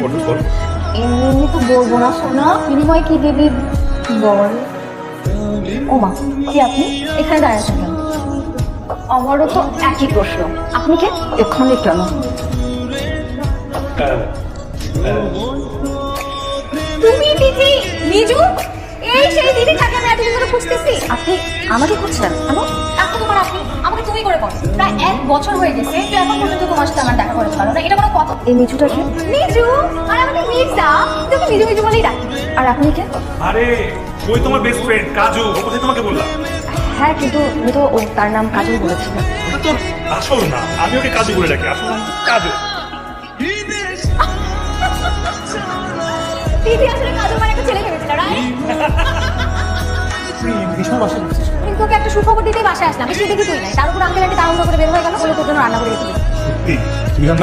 করছিস বল? এমনি তো বলবো না শোনা, বিনিময় কি দিবি বল। ও মা, কি আপনি এখানে দাঁড়িয়ে আছেন কেন? আমারও তো একই প্রশ্ন, আপনি কে এখানে কেন? তুমি দিদি নিজু, এই সেই দিদি থাকে আমি এতদিন ধরে খুঁজতেছি। আপনি আমাকে খুঁজছেন কেন? এখন তোমার আপনি আমাকে তুমি করে বল, প্রায় 1 বছর হয়ে গেছে তুই এখন পর্যন্ত তোমার সাথে আমার দেখা করতে পারো না, এটা কোনো কথা? এই মিজুটা কি? মিজু আর আমাকে মির্জা, তোকে মিজু মিজু বলেই ডাকি। আর আপনি কে? আরে ওই তোমার বেস্ট ফ্রেন্ড কাজু, ও কোথায় তোমাকে বললাম? হ্যাঁ কিন্তু আমি তো ও তার নাম কাজল বলেছিল। ওটা তোর আসল না, আমি ওকে কাজু বলে ডাকি, আসল নাম কাজু। দিদি আসলে কাজল মানে একটা ছেলে ভেবেছিল, রাইট? ভীষণ বাসা করছিস। কিন্তু ওকে একটা সুখবর দিতেই বাসায় আসলাম, এসে দেখি তুই নাই, তার উপর আঙ্কেল আন্টি তাড়াহুড়ো করে বের হয়ে গেল, বলে তোর জন্য রান্না করে রেখে দিই। সত্যি তুই রান্না